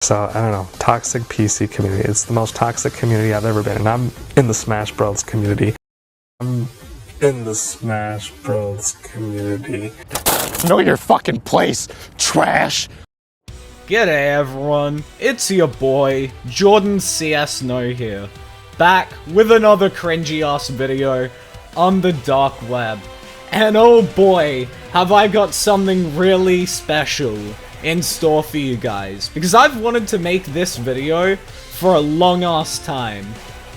So, I don't know, toxic PC community. It's the most toxic community I've ever been in. I'm in the Smash Bros. Community. I'm in the Smash Bros. Community. Know your fucking place, trash! G'day everyone, it's your boy, Jordan CS No here, back with another cringy ass video on the dark web. And oh boy, have I got something really special in store for you guys, because I've wanted to make this video for a long ass time.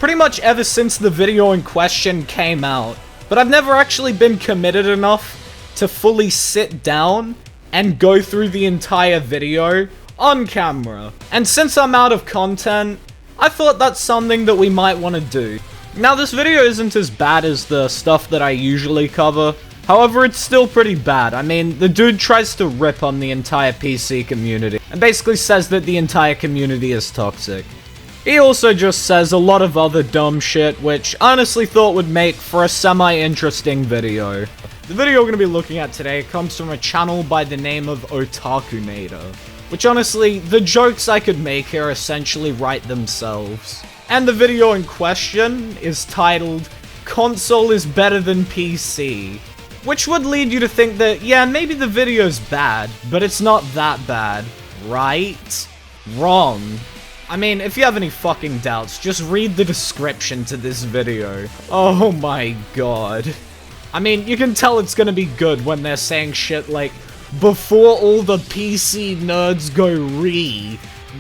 Pretty much ever since the video in question came out, but I've never actually been committed enough to fully sit down and go through the entire video on camera. And since I'm out of content, I thought that's something that we might want to do. Now this video isn't as bad as the stuff that I usually cover, however it's still pretty bad. I mean, the dude tries to rip on the entire PC community, and basically says that the entire community is toxic. He also just says a lot of other dumb shit, which I honestly thought would make for a semi-interesting video. The video we're going to be looking at today comes from a channel by the name of Otakunator, which honestly, the jokes I could make here essentially write themselves. And the video in question is titled, "Console is better than PC," which would lead you to think that, yeah, maybe the video's bad, but it's not that bad, right? Wrong. I mean, if you have any fucking doubts, just read the description to this video. Oh my god. I mean, you can tell it's gonna be good when they're saying shit like, "Before all the PC nerds go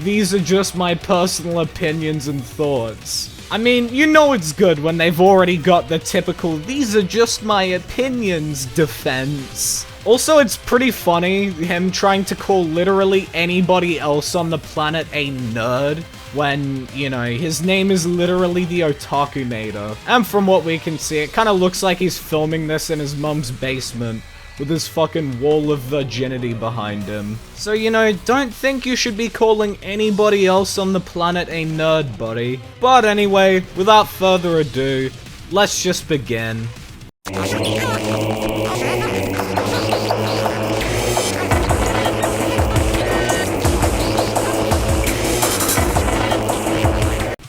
these are just my personal opinions and thoughts." I mean, you know it's good when they've already got the typical "these are just my opinions" defense. Also, it's pretty funny, him trying to call literally anybody else on the planet a nerd, when, you know, his name is literally the Otakunator. And from what we can see, it kinda looks like he's filming this in his mum's basement, with his fucking wall of virginity behind him. So, you know, don't think you should be calling anybody else on the planet a nerd, buddy. But anyway, without further ado, let's just begin.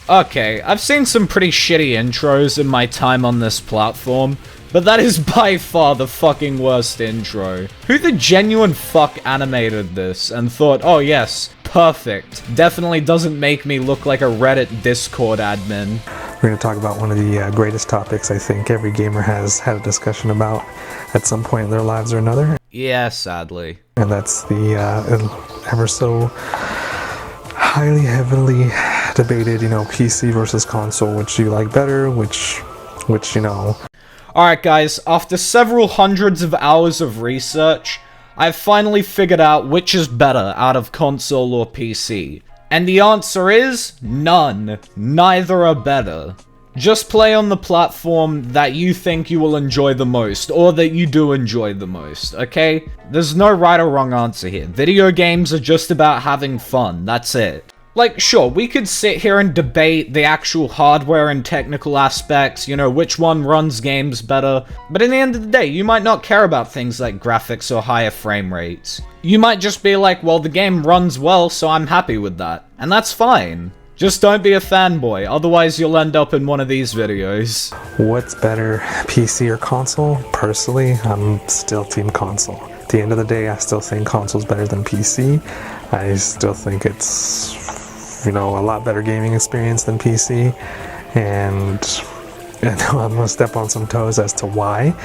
Okay, I've seen some pretty shitty intros in my time on this platform, but that is by far the fucking worst intro. Who the genuine fuck animated this and thought, oh yes, perfect, definitely doesn't make me look like a Reddit Discord admin. We're going to talk about one of the greatest topics I think every gamer has had a discussion about at some point in their lives or another. Yeah, sadly. And that's the ever so heavily debated, you know, PC versus console, which you like better, which you know. Alright guys, after several hundreds of hours of research, I've finally figured out which is better out of console or PC. And the answer is none. Neither are better. Just play on the platform that you think you will enjoy the most, or that you do enjoy the most, okay? There's no right or wrong answer here. Video games are just about having fun, that's it. Like, sure, we could sit here and debate the actual hardware and technical aspects, you know, which one runs games better, but in the end of the day, you might not care about things like graphics or higher frame rates. You might just be like, well, the game runs well, so I'm happy with that. And that's fine. Just don't be a fanboy, otherwise you'll end up in one of these videos. What's better, PC or console? Personally, I'm still team console. At the end of the day, I still think console's better than PC. I still think it's, you know, a lot better gaming experience than PC. And I'm gonna step on some toes as to why.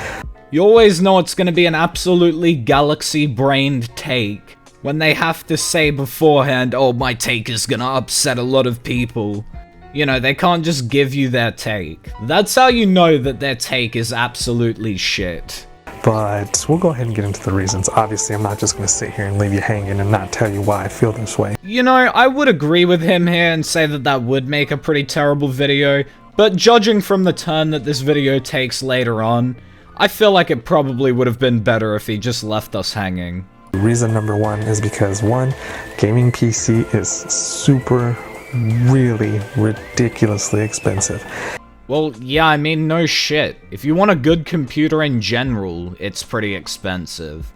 You always know it's gonna be an absolutely galaxy-brained take when they have to say beforehand, oh, my take is gonna upset a lot of people. You know, they can't just give you their take. That's how you know that their take is absolutely shit. But we'll go ahead and get into the reasons. Obviously, I'm not just going to sit here and leave you hanging and not tell you why I feel this way. You know, I would agree with him here and say that that would make a pretty terrible video, but judging from the turn that this video takes later on, I feel like it probably would have been better if he just left us hanging. Reason number one is because, one, gaming PC is really ridiculously expensive. Well, yeah, I mean, no shit. If you want a good computer in general, it's pretty expensive.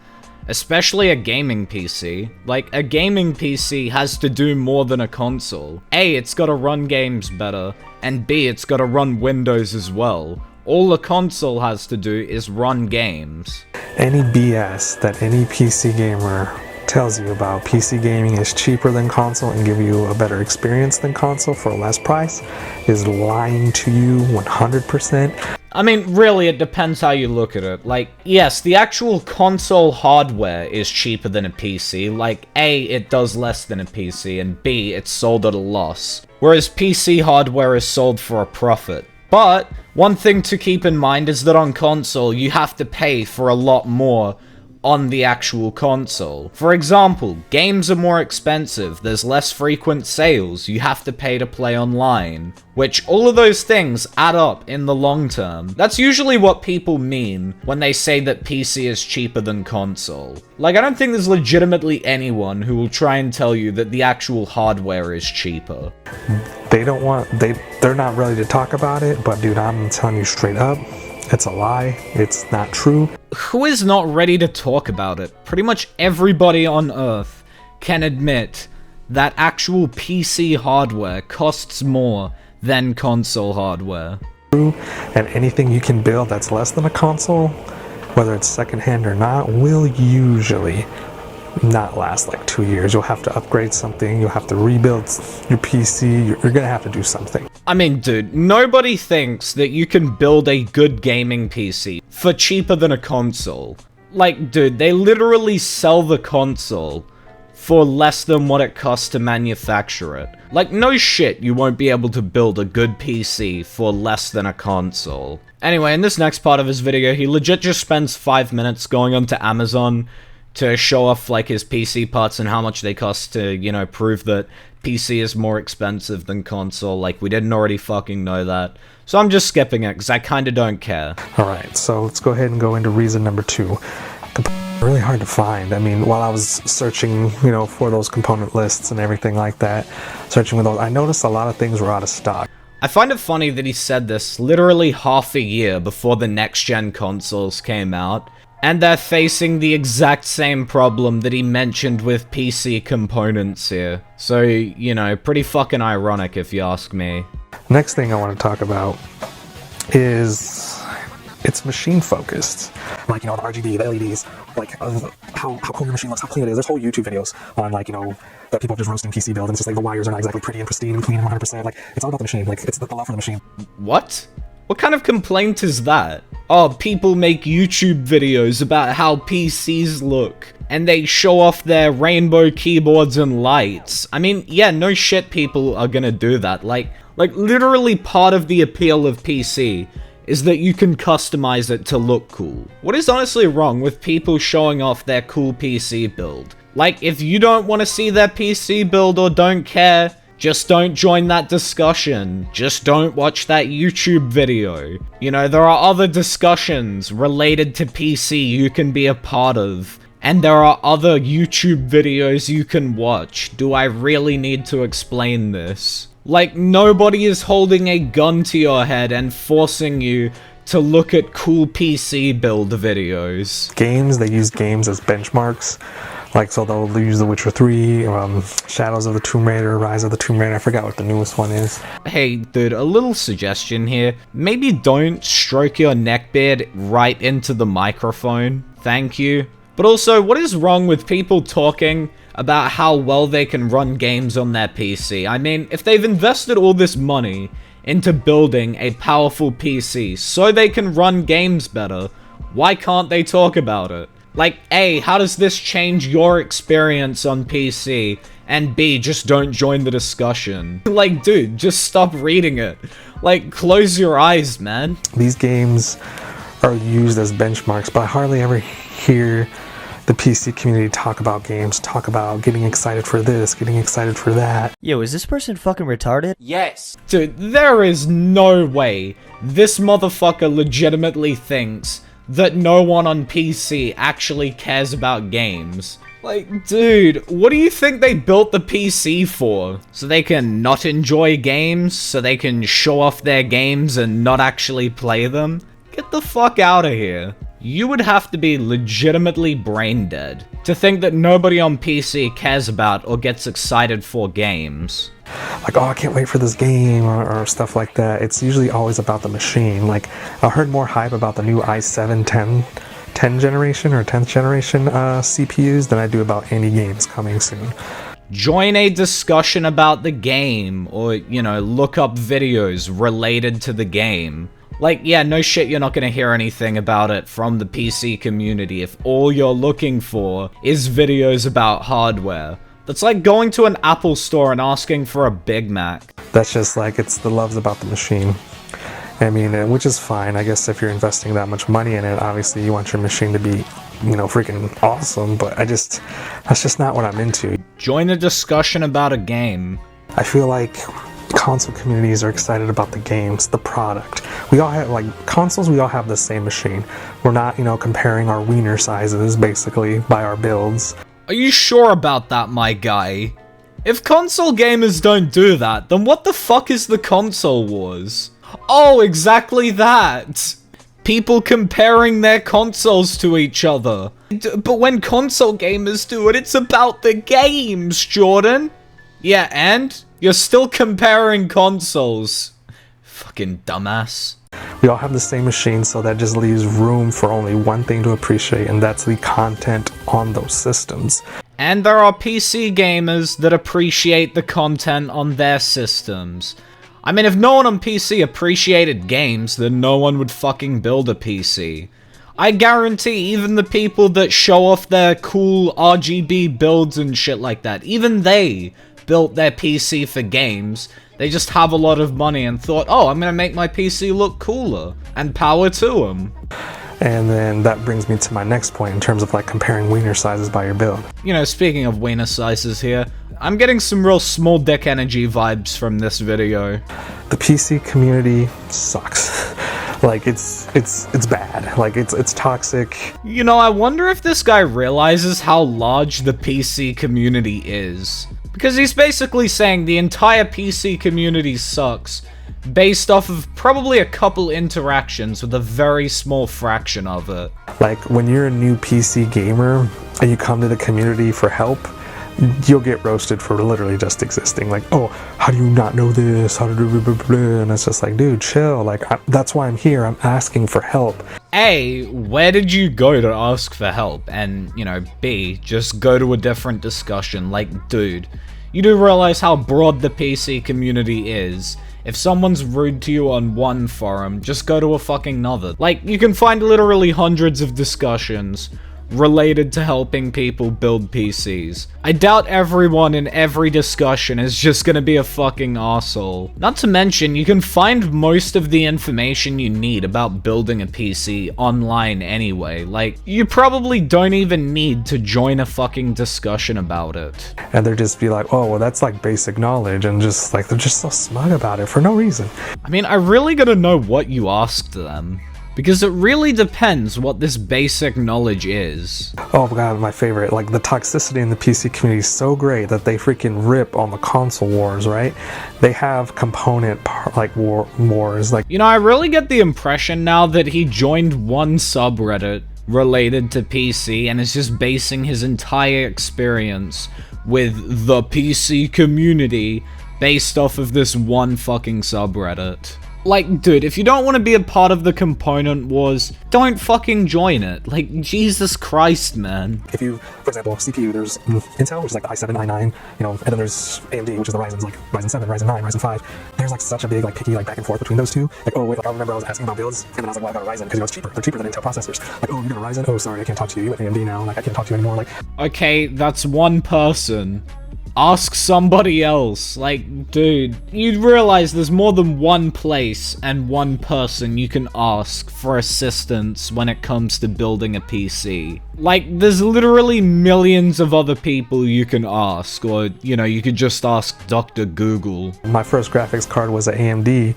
especially a gaming PC. Like, a gaming PC has to do more than a console. A, it's gotta run games better, and B, it's gotta run Windows as well. All a console has to do is run games. Any BS that any PC gamer tells you about PC gaming is cheaper than console and give you a better experience than console for a less price is lying to you 100%. I mean, really, it depends how you look at it. Like, yes, the actual console hardware is cheaper than a PC. Like, A, it does less than a PC, and B, it's sold at a loss. Whereas PC hardware is sold for a profit. But, one thing to keep in mind is that on console, you have to pay for a lot more on the actual console. For example, games are more expensive, there's less frequent sales, you have to pay to play online, which all of those things add up in the long term. That's usually what people mean when they say that PC is cheaper than console. Like, I don't think there's legitimately anyone who will try and tell you that the actual hardware is cheaper. They're not ready to talk about it, but dude, I'm telling you straight up, it's a lie. It's not true. Who is not ready to talk about it? Pretty much everybody on Earth can admit that actual PC hardware costs more than console hardware. And anything you can build that's less than a console, whether it's secondhand or not, will usually not last like 2 years. You'll have to upgrade something, you'll have to rebuild your PC, you're gonna have to do something. I mean, dude, nobody thinks that you can build a good gaming PC for cheaper than a console. Like, dude, they literally sell the console for less than what it costs to manufacture it. Like, no shit, you won't be able to build a good PC for less than a console. Anyway, in this next part of his video, he legit just spends 5 minutes going onto Amazon to show off, like, his PC parts and how much they cost to, you know, prove that PC is more expensive than console. Like, we didn't already fucking know that. So I'm just skipping it, because I kinda don't care. Alright, so let's go ahead and go into reason number 2. Really hard to find. I mean, while I was searching, you know, for those component lists and everything like that, searching with those, I noticed a lot of things were out of stock. I find it funny that he said this literally half a year before the next-gen consoles came out. And they're facing the exact same problem that he mentioned with PC components here. So, you know, pretty fucking ironic if you ask me. Next thing I want to talk about is it's machine focused. Like, you know, the RGB, the LEDs, like how cool your machine looks, how clean it is. There's whole YouTube videos on, like, you know, that people just roasting PC build, and it's just like the wires are not exactly pretty and pristine and clean and 100%. Like, it's all about the machine. Like, it's the love for the machine. What? What kind of complaint is that? Oh, people make YouTube videos about how PCs look, and they show off their rainbow keyboards and lights. I mean, yeah, no shit people are gonna do that. Like literally part of the appeal of PC is that you can customize it to look cool. What is honestly wrong with people showing off their cool PC build? Like, if you don't want to see their PC build or don't care, just don't join that discussion. Just don't watch that YouTube video. You know, there are other discussions related to PC you can be a part of. And there are other YouTube videos you can watch. Do I really need to explain this? Like, nobody is holding a gun to your head and forcing you to look at cool PC build videos. Games, they use games as benchmarks. Like, so they'll use The Witcher 3, Shadows of the Tomb Raider, Rise of the Tomb Raider, I forgot what the newest one is. Hey, dude, a little suggestion here. Maybe don't stroke your neckbeard right into the microphone. Thank you. But also, what is wrong with people talking about how well they can run games on their PC? I mean, if they've invested all this money into building a powerful PC so they can run games better, why can't they talk about it? Like, A, how does this change your experience on PC? And B, just don't join the discussion. Like, dude, just stop reading it. Like, close your eyes, man. These games are used as benchmarks, but I hardly ever hear the PC community talk about games, talk about getting excited for this, getting excited for that. Yo, is this person fucking retarded? Yes. Dude, there is no way this motherfucker legitimately thinks that no one on PC actually cares about games. Like, dude, what do you think they built the PC for? So they can not enjoy games? So they can show off their games and not actually play them? Get the fuck out of here. You would have to be legitimately brain dead to think that nobody on PC cares about or gets excited for games. Like, oh, I can't wait for this game, or stuff like that. It's usually always about the machine. Like, I heard more hype about the new i7 10 generation or 10th generation CPUs than I do about any games coming soon. Join a discussion about the game, or, look up videos related to the game. Like, yeah, no shit, you're not gonna hear anything about it from the PC community if all you're looking for is videos about hardware. That's like going to an Apple store and asking for a Big Mac. That's just like, it's the love's about the machine. I mean, which is fine. I guess if you're investing that much money in it, obviously you want your machine to be, freaking awesome, but that's just not what I'm into. Join a discussion about a game. I feel like console communities are excited about the games, the product. We all have, consoles, we all have the same machine. We're not, comparing our wiener sizes, basically, by our builds. Are you sure about that, my guy? If console gamers don't do that, then what the fuck is the console wars? Oh, exactly that! People comparing their consoles to each other. But when console gamers do it, it's about the games, Jordan! Yeah, and? You're still comparing consoles. Fucking dumbass. We all have the same machine, so that just leaves room for only one thing to appreciate, and that's the content on those systems. And there are PC gamers that appreciate the content on their systems. I mean, if no one on PC appreciated games, then no one would fucking build a PC. I guarantee even the people that show off their cool RGB builds and shit like that, even they built their PC for games. They just have a lot of money and thought, oh, I'm gonna make my PC look cooler. And power to them. And then that brings me to my next point in terms of comparing wiener sizes by your build. Speaking of wiener sizes here, I'm getting some real small dick energy vibes from this video. The PC community sucks. It's bad. It's toxic. I wonder if this guy realizes how large the PC community is. Because he's basically saying the entire PC community sucks, based off of probably a couple interactions with a very small fraction of it. When you're a new PC gamer and you come to the community for help, you'll get roasted for literally just existing. Oh, how do you not know this? How do blah, blah, blah. And it's just dude, chill. That's why I'm here. I'm asking for help. A, where did you go to ask for help? And, B, just go to a different discussion. Dude, you do realize how broad the PC community is. If someone's rude to you on one forum, just go to a fucking another. You can find literally hundreds of discussions related to helping people build PCs. I doubt everyone in every discussion is just gonna be a fucking arsehole. Not to mention, you can find most of the information you need about building a PC online anyway. You probably don't even need to join a fucking discussion about it. And they'll just be oh, well, that's basic knowledge, and just they're just so smug about it for no reason. I mean, I really gotta know what you asked them. Because it really depends what this basic knowledge is. Oh god, my favorite. The toxicity in the PC community is so great that they freaking rip on the console wars, right? They have component wars. I really get the impression now that he joined one subreddit related to PC and is just basing his entire experience with the PC community based off of this one fucking subreddit. Dude, if you don't want to be a part of the component wars, don't fucking join it. Jesus Christ, man. If you, for example, CPU, there's Intel, which is the i7, i9, and then there's AMD, which is the Ryzen's, Ryzen 7, Ryzen 9, Ryzen 5. There's such a big, picky, back and forth between those two. Oh, wait, I remember I was asking about builds, and then I was well, I got a Ryzen, because it's cheaper. They're cheaper than Intel processors. Oh, you got a Ryzen? Oh, sorry, I can't talk to you. You have AMD now. I can't talk to you anymore. Okay, that's one person. Ask somebody else. Dude, you realize there's more than one place and one person you can ask for assistance when it comes to building a PC. There's literally millions of other people you can ask, or, you could just ask Dr. Google. My first graphics card was an AMD,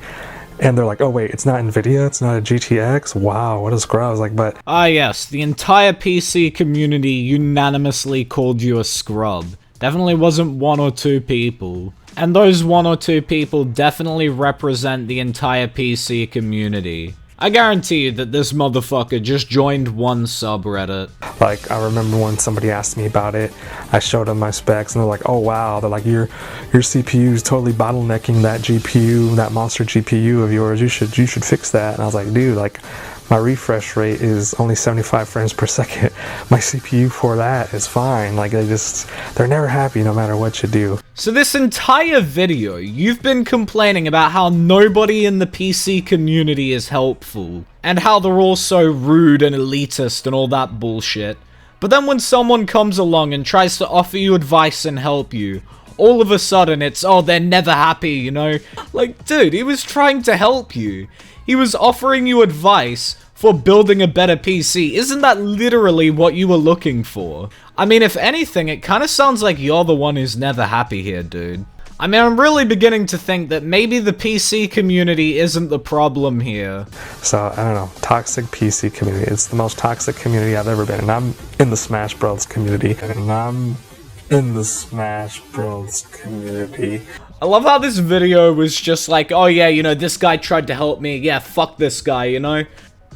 and they're oh wait, it's not NVIDIA, it's not a GTX? Wow, what a scrub. I was but... Ah yes, the entire PC community unanimously called you a scrub. Definitely wasn't one or two people. And those one or two people definitely represent the entire PC community. I guarantee you that this motherfucker just joined one subreddit. Like, I remember when somebody asked me about it, I showed them my specs, and they're like, oh wow, they're like, your CPU is totally bottlenecking that GPU, that monster GPU of yours, you should fix that. And I was like, dude, like, my refresh rate is only 75 frames per second. My CPU for that is fine. Like, they're never happy no matter what you do. So this entire video, you've been complaining about how nobody in the PC community is helpful, and how they're all so rude and elitist and all that bullshit. But then when someone comes along and tries to offer you advice and help you, all of a sudden it's, oh, they're never happy, you know? Like, dude, he was trying to help you. He was offering you advice for building a better PC. Isn't that literally what you were looking for? I mean, if anything, it kind of sounds like you're the one who's never happy here, dude. I mean, I'm really beginning to think that maybe the PC community isn't the problem here. So, I don't know, toxic PC community. It's the most toxic community I've ever been in. I'm in the Smash Bros. Community. I love how this video was just like, oh yeah, you know, this guy tried to help me. Yeah, fuck this guy, you know?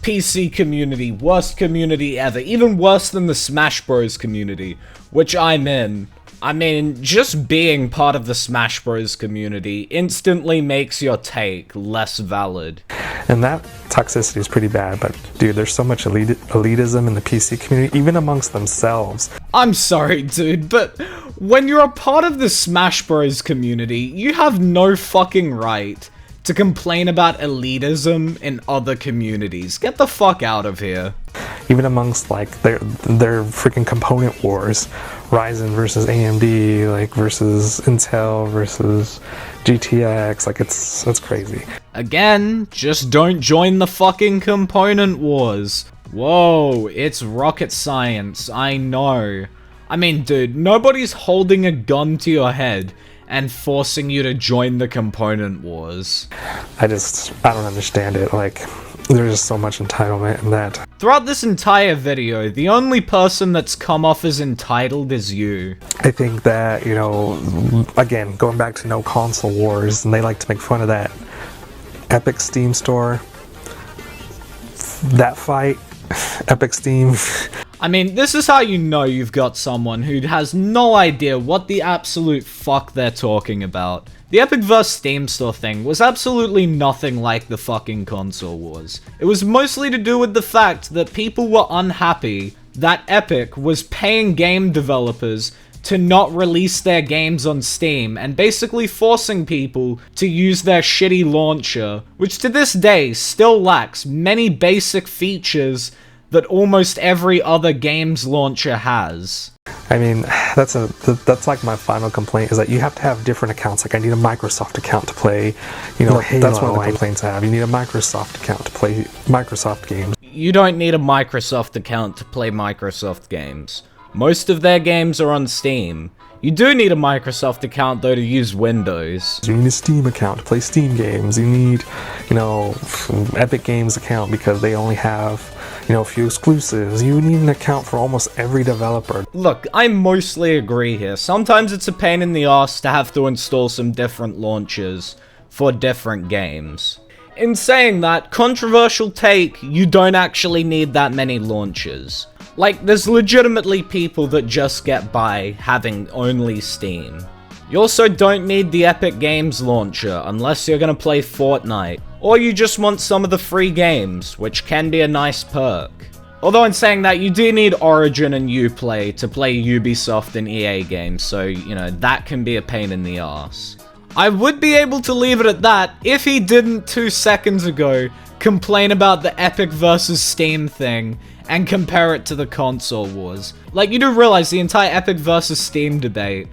PC community, worst community ever. Even worse than the Smash Bros. Community, which I'm in. I mean, just being part of the Smash Bros. Community instantly makes your take less valid. And that toxicity is pretty bad, but dude, there's so much elitism in the PC community, even amongst themselves. I'm sorry, dude, but when you're a part of the Smash Bros. Community, you have no fucking right to complain about elitism in other communities. Get the fuck out of here. Even amongst, like, their freaking component wars, Ryzen versus AMD, like, versus Intel versus GTX, like, it's crazy. Again, just don't join the fucking component wars. Whoa, it's rocket science, I know. I mean, dude, nobody's holding a gun to your head and forcing you to join the component wars. I don't understand it. Like, there's just so much entitlement in that. Throughout this entire video, the only person that's come off as entitled is you. I think that, you know, again, going back to no console wars, and they like to make fun of that Epic Steam store, that fight, Epic Steam. I mean, this is how you know you've got someone who has no idea what the absolute fuck they're talking about. The Epic vs Steam Store thing was absolutely nothing like the fucking console wars. It was mostly to do with the fact that people were unhappy that Epic was paying game developers to not release their games on Steam and basically forcing people to use their shitty launcher, which to this day still lacks many basic features that almost every other games launcher has. I mean, that's like my final complaint, is that you have to have different accounts. Like, I need a Microsoft account to play, you know, Halo. That's one of the complaints I have. You need a Microsoft account to play Microsoft games. You don't need a Microsoft account to play Microsoft games. Most of their games are on Steam. You do need a Microsoft account, though, to use Windows. You need a Steam account to play Steam games. You need, you know, Epic Games account because they only have, you know, a few exclusives. You need an account for almost every developer. Look, I mostly agree here. Sometimes it's a pain in the ass to have to install some different launchers for different games. In saying that, controversial take, you don't actually need that many launchers. Like, there's legitimately people that just get by having only Steam. You also don't need the Epic Games launcher unless you're gonna play Fortnite, or you just want some of the free games, which can be a nice perk. Although in saying that, you do need Origin and Uplay to play Ubisoft and EA games, so, you know, that can be a pain in the ass. I would be able to leave it at that if he didn't 2 seconds ago complain about the Epic versus Steam thing and compare it to the console wars. Like, you do realize the entire Epic versus Steam debate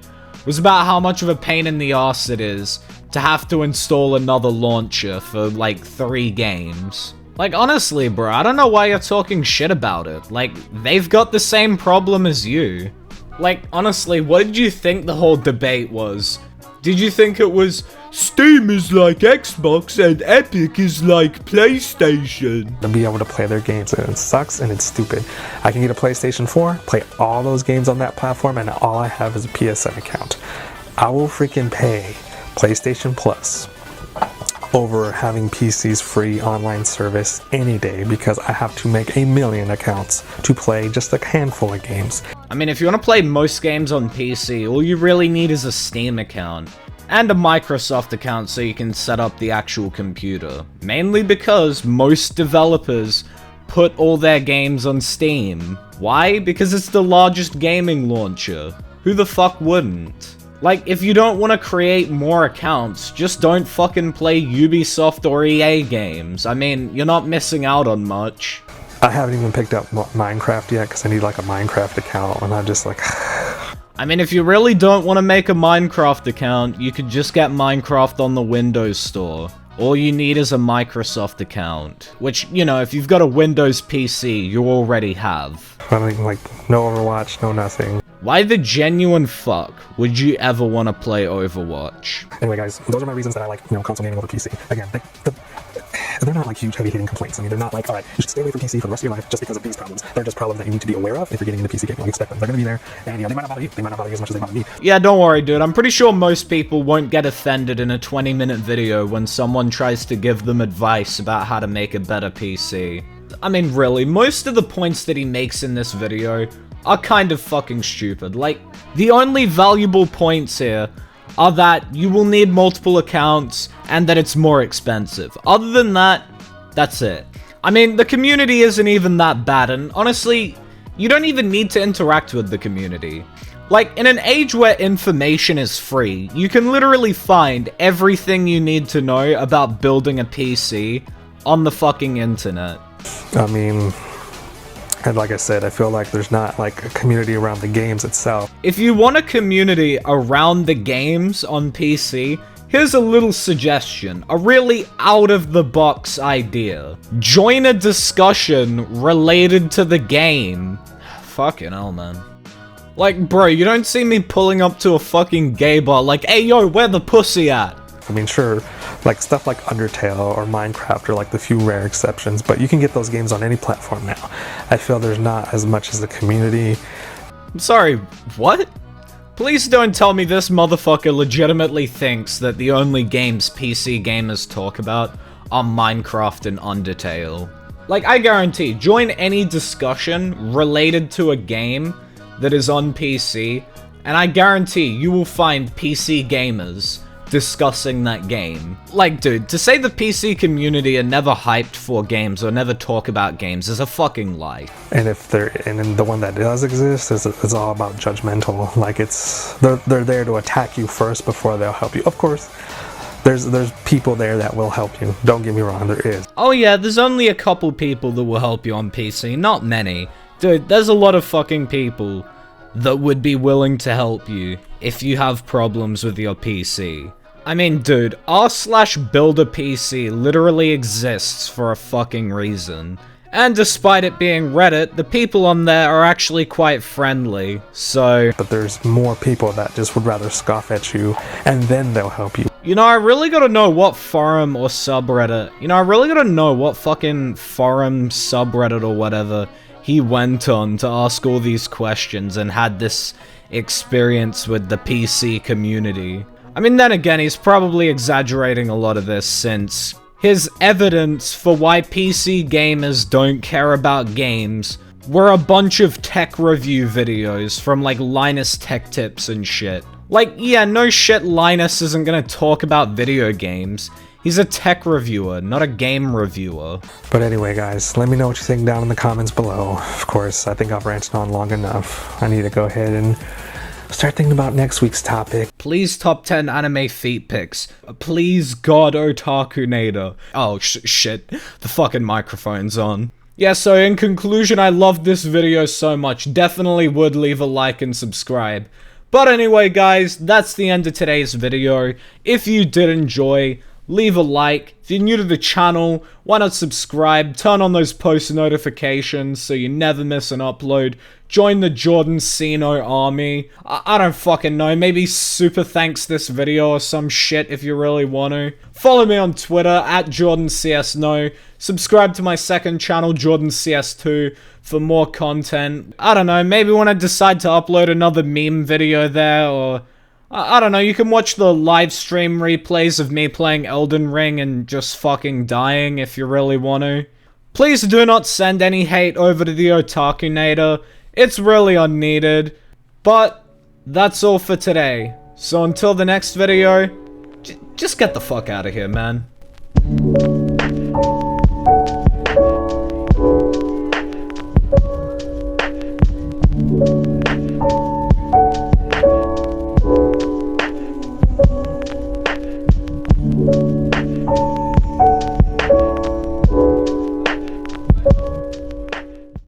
was about how much of a pain in the ass it is to have to install another launcher for, like, 3 games. Like, honestly, bro, I don't know why you're talking shit about it. Like, they've got the same problem as you. Like, honestly, what did you think the whole debate was? Did you think it was, Steam is like Xbox and Epic is like PlayStation? To be able to play their games, and it sucks and it's stupid. I can get a PlayStation 4, play all those games on that platform, and all I have is a PSN account. I will freaking pay PlayStation Plus over having PC's free online service any day because I have to make 1,000,000 accounts to play just a handful of games. I mean, if you want to play most games on PC, all you really need is a Steam account. And a Microsoft account so you can set up the actual computer. Mainly because most developers put all their games on Steam. Why? Because it's the largest gaming launcher. Who the fuck wouldn't? Like, if you don't want to create more accounts, just don't fucking play Ubisoft or EA games. I mean, you're not missing out on much. I haven't even picked up Minecraft yet because I need like a Minecraft account, and I'm just like... I mean, if you really don't want to make a Minecraft account, you could just get Minecraft on the Windows Store. All you need is a Microsoft account, which, you know, if you've got a Windows PC, you already have. I mean, like, no Overwatch, no nothing. Why the genuine fuck would you ever want to play Overwatch? Anyway, guys, those are my reasons that I like, console gaming over PC. Again, they're not like huge, heavy-hitting complaints. I mean, they're not like, all right, you should stay away from PC for the rest of your life just because of these problems. They're just problems that you need to be aware of if you're getting into PC gaming. Don't expect them. They're going to be there, and they might not bother you. They might not bother you as much as they bother me. Yeah, don't worry, dude. I'm pretty sure most people won't get offended in a 20-minute video when someone tries to give them advice about how to make a better PC. I mean, really, most of the points that he makes in this video are kind of fucking stupid. Like, the only valuable points here are that you will need multiple accounts and that it's more expensive. Other than that, that's it. I mean, the community isn't even that bad, and honestly, you don't even need to interact with the community. Like, in an age where information is free, you can literally find everything you need to know about building a PC on the fucking internet. I mean... And like I said, I feel like there's not like a community around the games itself. If you want a community around the games on PC, here's a little suggestion, a really out-of-the-box idea. Join a discussion related to the game. Fucking hell, man. Like, bro, you don't see me pulling up to a fucking gay bar like, hey, yo, where the pussy at? I mean, sure, like stuff like Undertale or Minecraft are like the few rare exceptions, but you can get those games on any platform now. I feel there's not as much as the community. I'm sorry, what? Please don't tell me this motherfucker legitimately thinks that the only games PC gamers talk about are Minecraft and Undertale. Like, I guarantee, join any discussion related to a game that is on PC, and I guarantee you will find PC gamers discussing that game. Like, dude, to say the PC community are never hyped for games or never talk about games is a fucking lie. And if and the one that does exist is all about judgmental. Like, they're there to attack you first before they'll help you. Of course, there's people there that will help you. Don't get me wrong, there is. Oh yeah, there's only a couple people that will help you on PC, not many. Dude, there's a lot of fucking people that would be willing to help you if you have problems with your PC. I mean, dude, r/build a PC literally exists for a fucking reason. And despite it being Reddit, the people on there are actually quite friendly, so... But there's more people that just would rather scoff at you, and then they'll help you. You know, I really gotta know what forum or subreddit, I really gotta know what fucking forum, subreddit, or whatever he went on to ask all these questions and had this experience with the PC community. I mean, then again, he's probably exaggerating a lot of this since his evidence for why PC gamers don't care about games were a bunch of tech review videos from like Linus Tech Tips and shit. Like, yeah, no shit, Linus isn't gonna talk about video games. He's a tech reviewer, not a game reviewer. But anyway, guys, let me know what you think down in the comments below. Of course, I think I've ranted on long enough. I need to go ahead and start thinking about next week's topic. Please top 10 anime feet pics. Please God Otaku Nader. Oh, shit. The fucking microphone's on. Yeah, so in conclusion, I loved this video so much. Definitely would leave a like and subscribe. But anyway, guys, that's the end of today's video. If you did enjoy, leave a like. If you're new to the channel, why not subscribe, turn on those post notifications so you never miss an upload. Join the Jordan Sino army. I don't fucking know, maybe super thanks this video or some shit if you really want to. Follow me on Twitter at JordanCSNo. Subscribe to my second channel, JordanCS2, for more content. I don't know, maybe when I decide to upload another meme video there, or I don't know, you can watch the live stream replays of me playing Elden Ring and just fucking dying if you really want to. Please do not send any hate over to the Otakunator. It's really unneeded. But that's all for today. So until the next video, just get the fuck out of here, man.